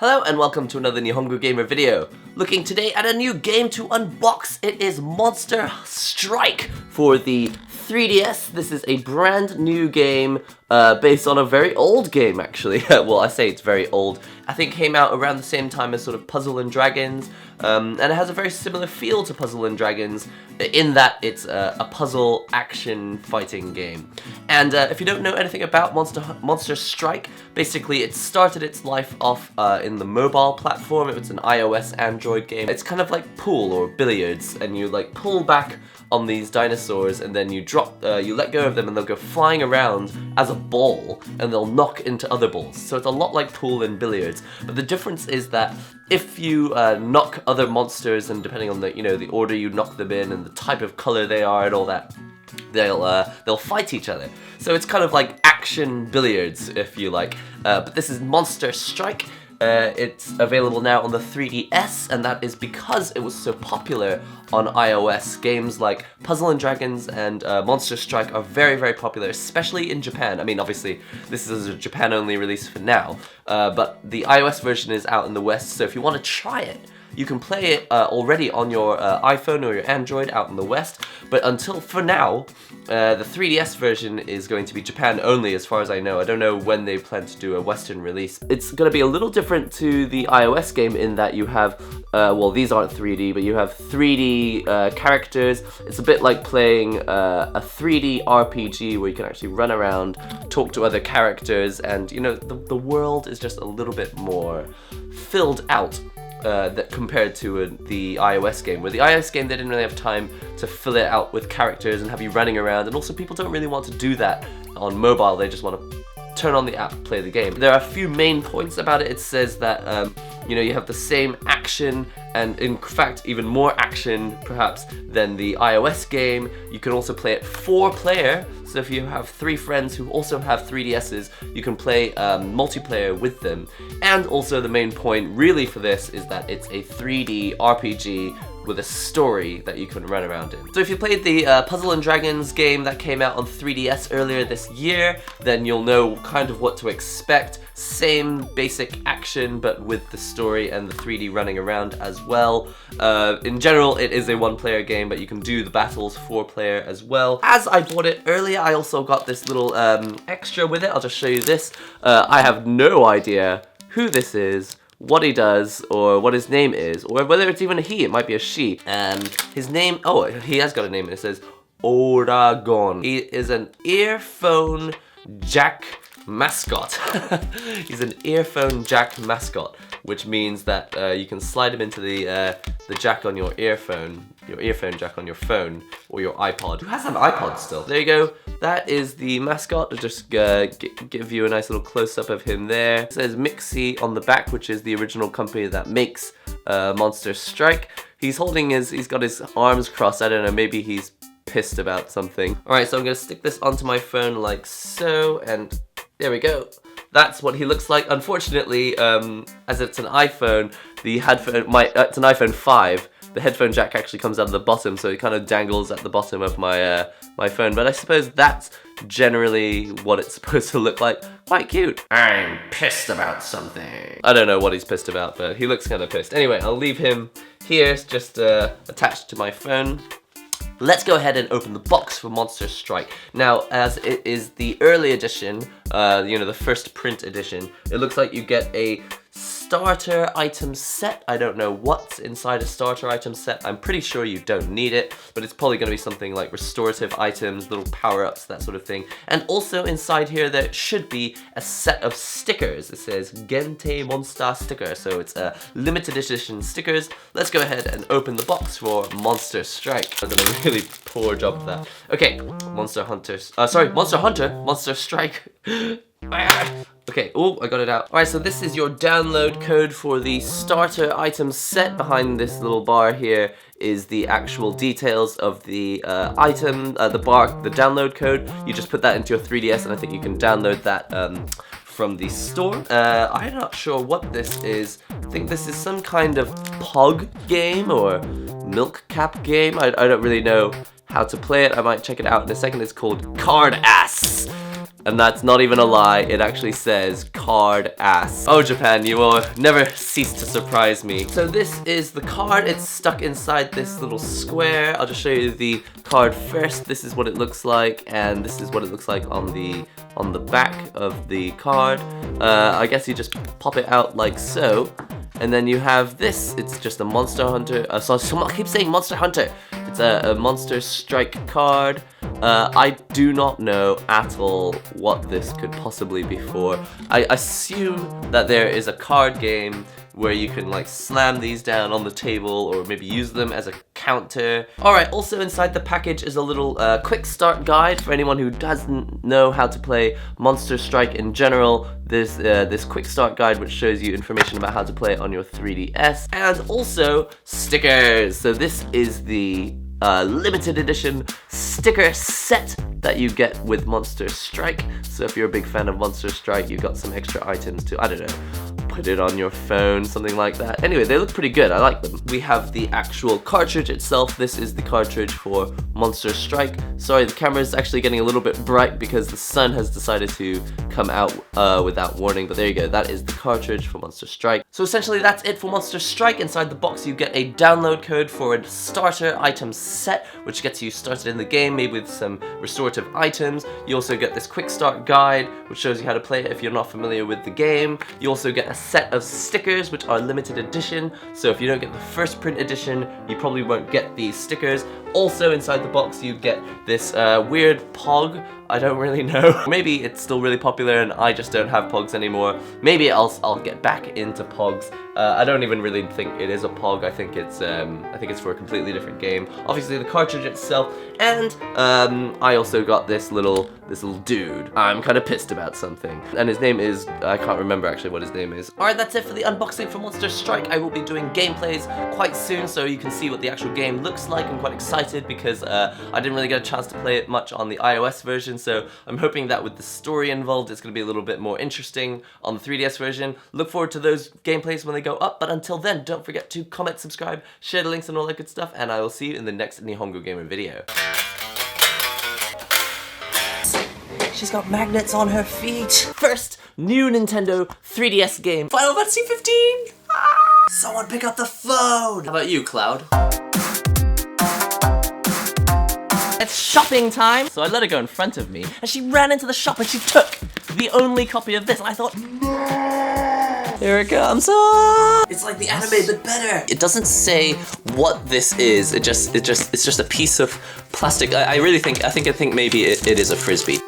Hello and welcome to another NihongoGamer video. Looking today at a new game to unbox. It is Monster Strike for the 3DS. This is a brand new game based on a very old game actually. Well, I say it's very old. I think it came out around the same time as sort of Puzzle and Dragons, and it has a very similar feel to Puzzle and Dragons in that it's a puzzle action fighting game. And if you don't know anything about Monster Strike, basically it started its life off in the mobile platform. It was an iOS Android game. It's kind of like pool or billiards, and you like pull back on these dinosaurs and then you let go of them and they'll go flying around as a ball and they'll knock into other balls. So it's a lot like pool and billiards, but the difference is that if you knock other monsters, and depending on the order you knock them in and the type of color they are and all that, they'll fight each other. So it's kind of like action billiards, if you like. But this is Monster Strike. It's available now on the 3DS, and that is because it was so popular on iOS. Games like Puzzle and Dragons and Monster Strike are very, very popular, especially in Japan. I mean, obviously, this is a Japan-only release for now, but the iOS version is out in the West, so if you want to try it, you can play it already on your iPhone or your Android out in the West, but until for now, the 3DS version is going to be Japan only as far as I know. I don't know when they plan to do a Western release. It's going to be a little different to the iOS game in that you have, well, these aren't 3D, but you have 3D characters. It's a bit like playing a 3D RPG where you can actually run around, talk to other characters, and the world is just a little bit more filled out. That compared to the iOS game, where the iOS game they didn't really have time to fill it out with characters and have you running around, and also people don't really want to do that on mobile. They just want to turn on the app, play the game. There are a few main points about it. It says that you have the same action, and in fact even more action perhaps than the iOS game. You can also play it 4-player, so if you have 3 friends who also have 3DSs, you can play multiplayer with them. And also the main point really for this is that it's a 3D RPG with a story that you can run around in. So if you played the Puzzle and Dragons game that came out on 3DS earlier this year, then you'll know kind of what to expect. Same basic action, but with the story and the 3D running around as well. In general, it is a 1-player game, but you can do the battles 4-player as well. As I bought it earlier, I also got this little extra with it. I'll just show you this. I have no idea who this is, what he does, or what his name is, or whether it's even a he. It might be a she. His name, oh, he has got a name, and it says Oragon. He is an earphone jack mascot. He's an earphone jack mascot, which means that you can slide him into the jack on your earphone jack on your phone or your iPod. Who has an iPod still? There you go. That is the mascot. I'll just give you a nice little close-up of him there. It says Mixie on the back, which is the original company that makes Monster Strike. He's got his arms crossed. I don't know, maybe he's pissed about something. Alright, so I'm gonna stick this onto my phone like so, and there we go. That's what he looks like. Unfortunately, as it's an iPhone, it's an iPhone 5. The headphone jack actually comes out of the bottom, so it kind of dangles at the bottom of my my phone. But I suppose that's generally what it's supposed to look like. Quite cute. I'm pissed about something. I don't know what he's pissed about, but he looks kind of pissed. Anyway, I'll leave him here, just attached to my phone. Let's go ahead and open the box for Monster Strike. Now, as it is the early edition, the first print edition, it looks like you get a starter item set. I don't know what's inside a starter item set. I'm pretty sure you don't need it, but it's probably going to be something like restorative items, little power-ups, that sort of thing. And also inside here there should be a set of stickers. It says Gente Monster sticker, so it's a limited edition stickers. Let's go ahead and open the box for Monster Strike. I've done a really poor job of that. Okay, Monster Hunter, Monster Strike. Okay, oh, I got it out. Alright, so this is your download code for the starter item set. Behind this little bar here is the actual details of the item, the download code. You just put that into your 3DS, and I think you can download that from the store. I'm not sure what this is. I think this is some kind of Pog game or Milk Cap game. I don't really know how to play it. I might check it out in a second. It's called Card Ass. And that's not even a lie, it actually says card ass. Oh Japan, you will never cease to surprise me. So this is the card, it's stuck inside this little square. I'll just show you the card first. This is what it looks like, and this is what it looks like on the back of the card. I guess you just pop it out like so. And then you have this, it's just a Monster Hunter, I keep saying Monster Hunter. It's a Monster Strike card. I do not know at all what this could possibly be for. I assume that there is a card game where you can like slam these down on the table or maybe use them as a counter. Alright, also inside the package is a little quick start guide for anyone who doesn't know how to play Monster Strike in general. There's this quick start guide which shows you information about how to play it on your 3DS, and also stickers. So this is the limited edition sticker set that you get with Monster Strike. So if you're a big fan of Monster Strike, you've got some extra items to, I don't know, put it on your phone, something like that. Anyway, they look pretty good, I like them. We have the actual cartridge itself. This is the cartridge for Monster Strike. Sorry, the camera is actually getting a little bit bright because the sun has decided to come out without warning, but there you go, that is the cartridge for Monster Strike. So essentially that's it for Monster Strike. Inside the box you get a download code for a starter item set, which gets you started in the game, maybe with some restorative items. You also get this quick start guide, which shows you how to play it if you're not familiar with the game. You also get a set of stickers, which are limited edition, so if you don't get the first print edition, you probably won't get these stickers. Also inside the box you get this weird Pog. I don't really know. Maybe it's still really popular and I just don't have Pogs anymore. Maybe I'll get back into Pogs. I don't even really think it is a Pog. I think it's for a completely different game. Obviously the cartridge itself, and I also got this little dude. I'm kind of pissed about something, and his name is, I can't remember actually what his name is. Alright, that's it for the unboxing for Monster Strike. I will be doing gameplays quite soon so you can see what the actual game looks like. I'm quite excited because I didn't really get a chance to play it much on the iOS version, so I'm hoping that with the story involved it's going to be a little bit more interesting on the 3DS version. Look forward to those gameplays when they go up, but until then, don't forget to comment, subscribe, share the links and all that good stuff, and I will see you in the next NihongoGamer video. She's got magnets on her feet. First, new Nintendo 3DS game, Final Fantasy 15! Ah! Someone pick up the phone! How about you, Cloud? It's shopping time! So I let her go in front of me, and she ran into the shop and she took the only copy of this, and I thought, no! Here it comes! Ah! It's like the anime, but better! It doesn't say what this is, it's just a piece of plastic. I think maybe it is a Frisbee.